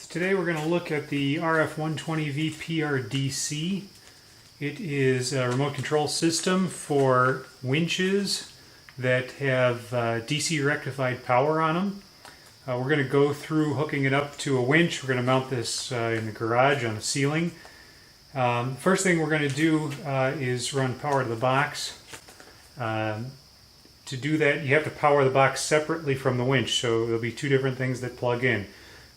Today we're going to look at the RF120VPRDC. It is a remote control system for winches that have DC rectified power on them. We're going to go through hooking it up to a winch. We're going to mount this in the garage on the ceiling. First thing we're going to do is run power to the box. To do that, you have to power the box separately from the winch, so there'll be two different things that plug in.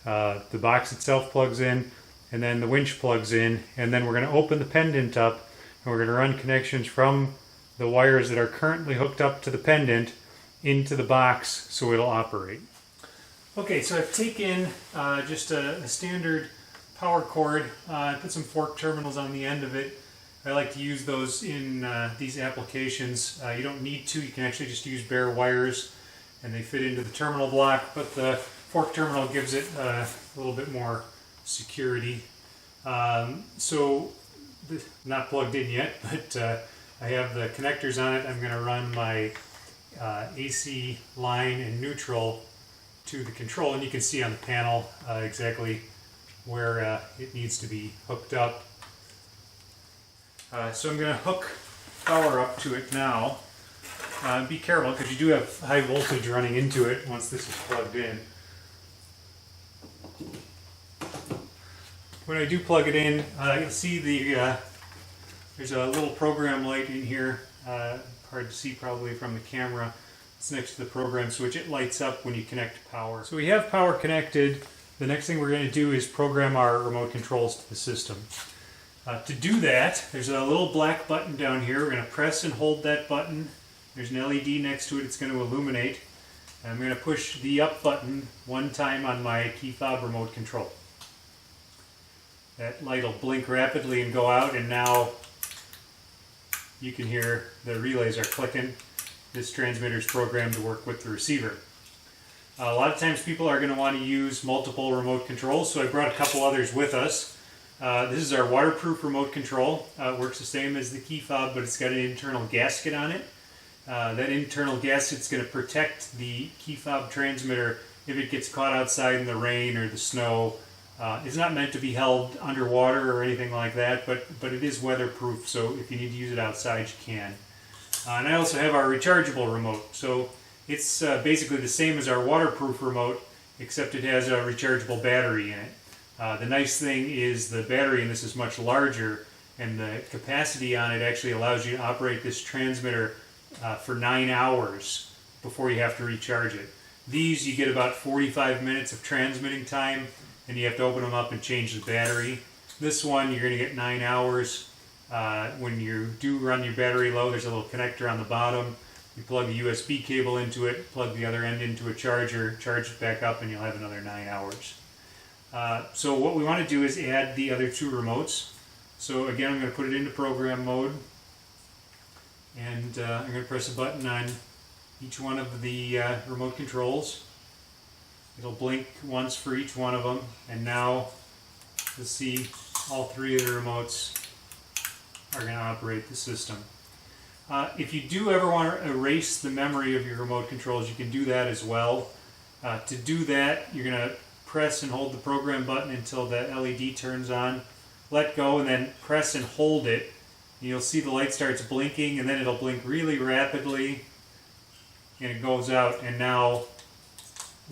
The box itself plugs in, and then the winch plugs in, and then we're going to open the pendant up, and we're going to run connections from the wires that are currently hooked up to the pendant into the box so it'll operate. Okay, so I've taken just a standard power cord. I put some fork terminals on the end of it. I like to use those in these applications. You don't need to. You can actually just use bare wires and they fit into the terminal block, but the fork terminal gives it a little bit more security. So, not plugged in yet, but I have the connectors on it. I'm going to run my AC line and neutral to the control, and you can see on the panel exactly where it needs to be hooked up. So I'm going to hook power up to it now. Be careful because you do have high voltage running into it once this is plugged in. When I do plug it in, you'll see there's a little program light in here. Hard to see probably from the camera. It's next to the program switch. It lights up when you connect power. So we have power connected. The next thing we're going to do is program our remote controls to the system. To do that, there's a little black button down here. We're going to press and hold that button. There's an LED next to it. It's going to illuminate. And I'm going to push the up button one time on my key fob remote control. That light will blink rapidly and go out, and now you can hear the relays are clicking. This transmitter is programmed to work with the receiver. A lot of times people are going to want to use multiple remote controls, so I brought a couple others with us. This is our waterproof remote control. It works the same as the key fob, but it's got an internal gasket on it. That internal gasket's going to protect the key fob transmitter if it gets caught outside in the rain or the snow. It's not meant to be held underwater or anything like that, but it is weatherproof, so if you need to use it outside, you can. And I also have our rechargeable remote. So it's basically the same as our waterproof remote, except it has a rechargeable battery in it. The nice thing is the battery in this is much larger, and the capacity on it actually allows you to operate this transmitter for 9 hours before you have to recharge it. These, you get about 45 minutes of transmitting time, and you have to open them up and change the battery. This one, you're going to get 9 hours. When you do run your battery low, there's a little connector on the bottom. You plug the USB cable into it, plug the other end into a charger, charge it back up, and you'll have another 9 hours. So what we want to do is add the other two remotes. So again, I'm going to put it into program mode, and I'm going to press a button on each one of the remote controls. It'll blink once for each one of them, and now you'll see all three of the remotes are going to operate the system. If you do ever want to erase the memory of your remote controls, you can do that as well. To do that, you're going to press and hold the program button until the LED turns on. Let go and then press and hold it. You'll see the light starts blinking, and then it'll blink really rapidly, and it goes out, and now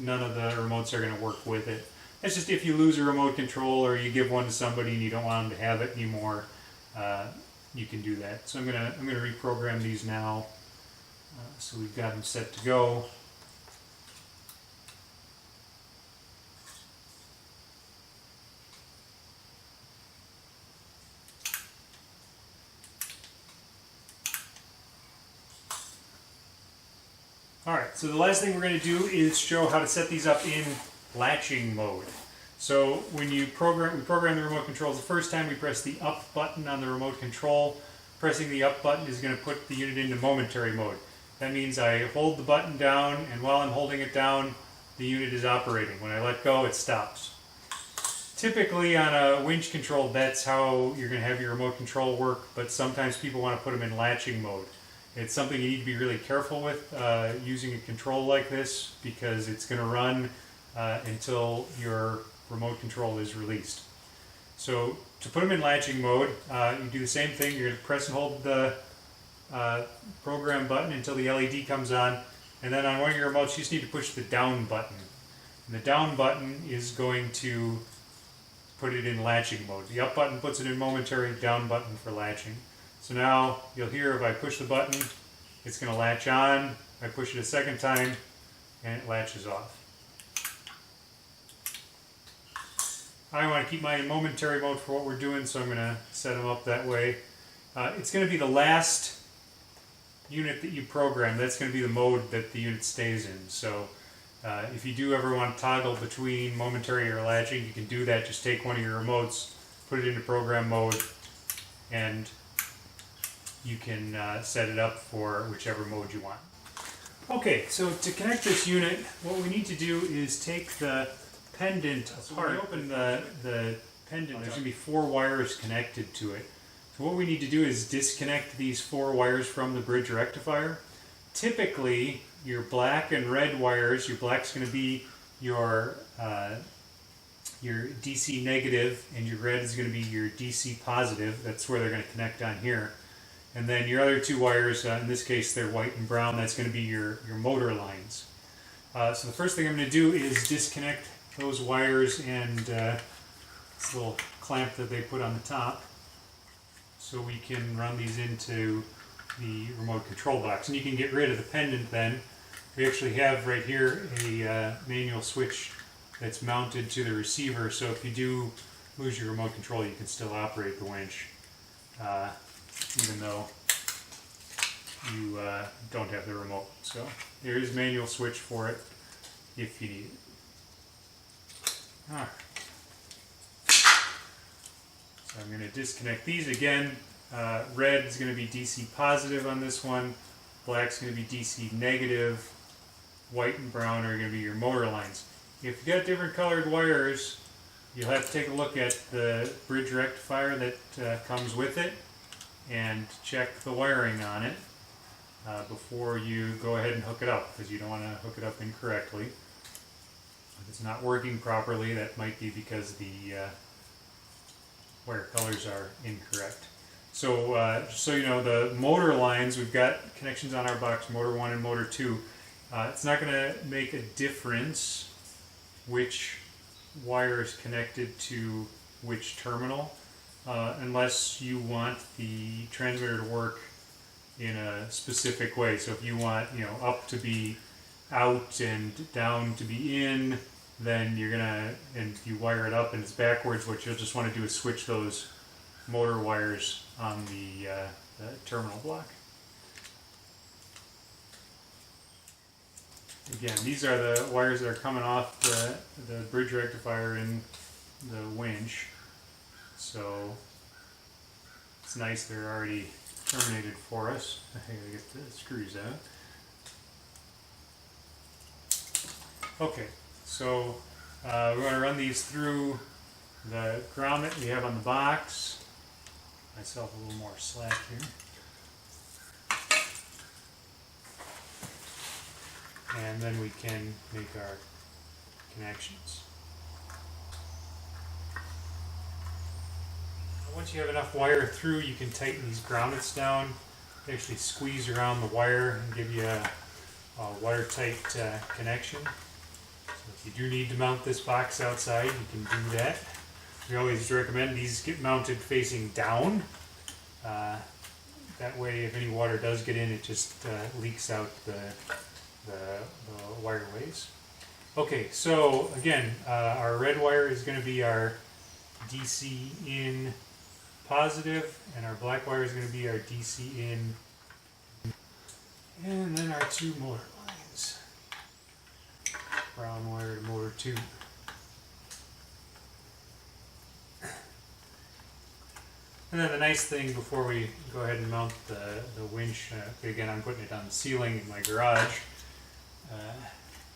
none of the remotes are going to work with it. That's just if you lose a remote control or you give one to somebody and you don't want them to have it anymore, you can do that. So I'm going to reprogram these now. So we've got them set to go. Alright, so the last thing we're going to do is show how to set these up in latching mode. So when we program the remote controls the first time, we press the up button on the remote control. Pressing the up button is going to put the unit into momentary mode. That means I hold the button down, and while I'm holding it down, the unit is operating. When I let go, it stops. Typically on a winch control, that's how you're going to have your remote control work, but sometimes people want to put them in latching mode. It's something you need to be really careful with using a control like this, because it's going to run until your remote control is released. So to put them in latching mode, you do the same thing. You're going to press and hold the program button until the LED comes on, and then on one of your remotes you just need to push the down button. And the down button is going to put it in latching mode. The up button puts it in momentary, down button for latching. So now you'll hear if I push the button, it's going to latch on. I push it a second time and it latches off. I want to keep mine in momentary mode for what we're doing, so I'm going to set them up that way. It's going to be the last unit that you program. That's going to be the mode that the unit stays in. So if you do ever want to toggle between momentary or latching, you can do that. Just take one of your remotes, put it into program mode, and you can set it up for whichever mode you want. Okay, so to connect this unit, what we need to do is take the pendant apart. When you open the pendant, there's going to be 4 wires connected to it. So what we need to do is disconnect these 4 wires from the bridge rectifier. Typically, your black and red wires, your black's going to be your DC negative, and your red is going to be your DC positive. That's where they're going to connect on here. And then your other 2 wires, in this case they're white and brown, that's going to be your motor lines. So the first thing I'm going to do is disconnect those wires and this little clamp that they put on the top, so we can run these into the remote control box. And you can get rid of the pendant then. We actually have right here a manual switch that's mounted to the receiver, so if you do lose your remote control, you can still operate the winch, even though you don't have the remote. So there is a manual switch for it if you need it. Alright. So I'm going to disconnect these again. Red is going to be DC positive on this one. Black's going to be DC negative. White and brown are going to be your motor lines. If you've got different colored wires, you'll have to take a look at the bridge rectifier that comes with it and check the wiring on it before you go ahead and hook it up, because you don't want to hook it up incorrectly. If it's not working properly, that might be because the wire colors are incorrect. So so you know, the motor lines, we've got connections on our box, motor 1 and motor 2. It's not going to make a difference which wire is connected to which terminal, unless you want the transmitter to work in a specific way. So if you want, you know, up to be out and down to be in, then you're gonna, and if you wire it up and it's backwards, what you'll just want to do is switch those motor wires on the terminal block. Again, these are the wires that are coming off the bridge rectifier in the winch. So it's nice they're already terminated for us. I gotta get the screws out. Okay, so we're going to run these through the grommet we have on the box. Myself a little more slack here. And then we can make our connections. Once you have enough wire through, you can tighten these grommets down. They actually squeeze around the wire and give you a watertight connection. So if you do need to mount this box outside, you can do that. We always recommend these get mounted facing down. That way, if any water does get in, it just leaks out the wireways. Okay, so again, our red wire is going to be our DC in positive, and our black wire is going to be our DC in, and then our 2 motor lines. Brown wire to motor 2. And then the nice thing before we go ahead and mount the winch, again I'm putting it on the ceiling in my garage,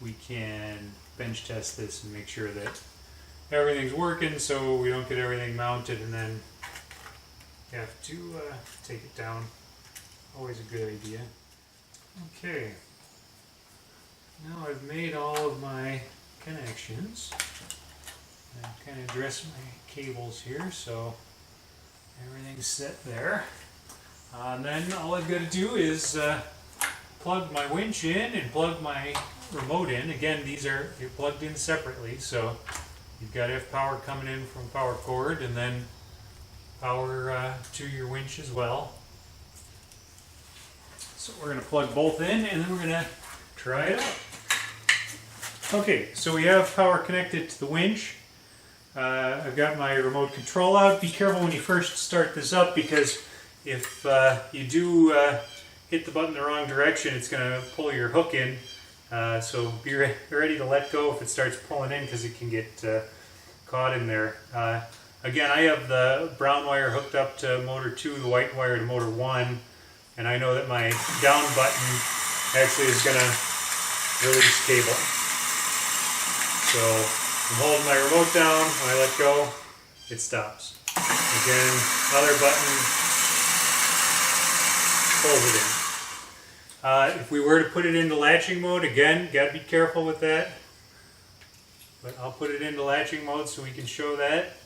we can bench test this and make sure that everything's working, so we don't get everything mounted and then have to take it down. Always a good idea. Okay, now I've made all of my connections. I kind of dress my cables here so everything's set there. And then all I've got to do is plug my winch in and plug my remote in. Again, these are plugged in separately, so you've got to have power coming in from power cord and then power to your winch as well. So we're going to plug both in and then we're going to try it out. Okay, so we have power connected to the winch. I've got my remote control out. Be careful when you first start this up, because if you do hit the button the wrong direction, it's going to pull your hook in. So be ready to let go if it starts pulling in, because it can get caught in there. Again, I have the brown wire hooked up to motor 2, the white wire to motor 1, and I know that my down button actually is going to release cable. So I'm holding my remote down. When I let go, it stops. Again, other button pulls it in. If we were to put it into latching mode, again, got to be careful with that. But I'll put it into latching mode so we can show that.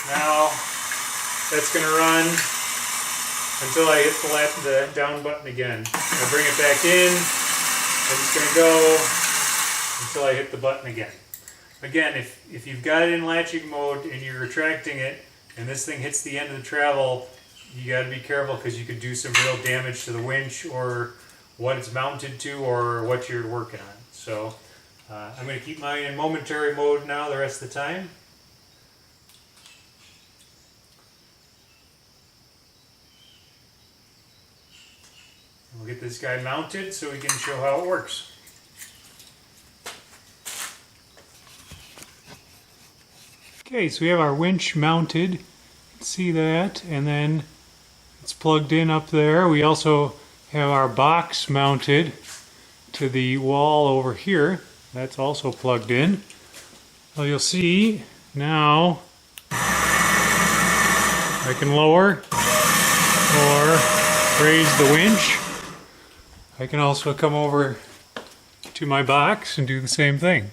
Now that's going to run until I hit the down button again. I bring it back in, and it's going to go until I hit the button again. Again, if you've got it in latching mode and you're retracting it and this thing hits the end of the travel, you got to be careful, because you could do some real damage to the winch or what it's mounted to or what you're working on. So I'm going to keep mine in momentary mode now the rest of the time. We'll get this guy mounted so we can show how it works. Okay, so we have our winch mounted. See that? And then it's plugged in up there. We also have our box mounted to the wall over here. That's also plugged in. Well, you'll see now I can lower or raise the winch. I can also come over to my box and do the same thing.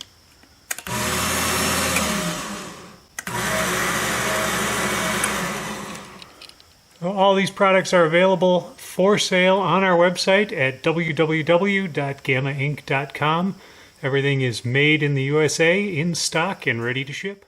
All these products are available for sale on our website at www.gammainc.com. Everything is made in the USA, in stock, and ready to ship.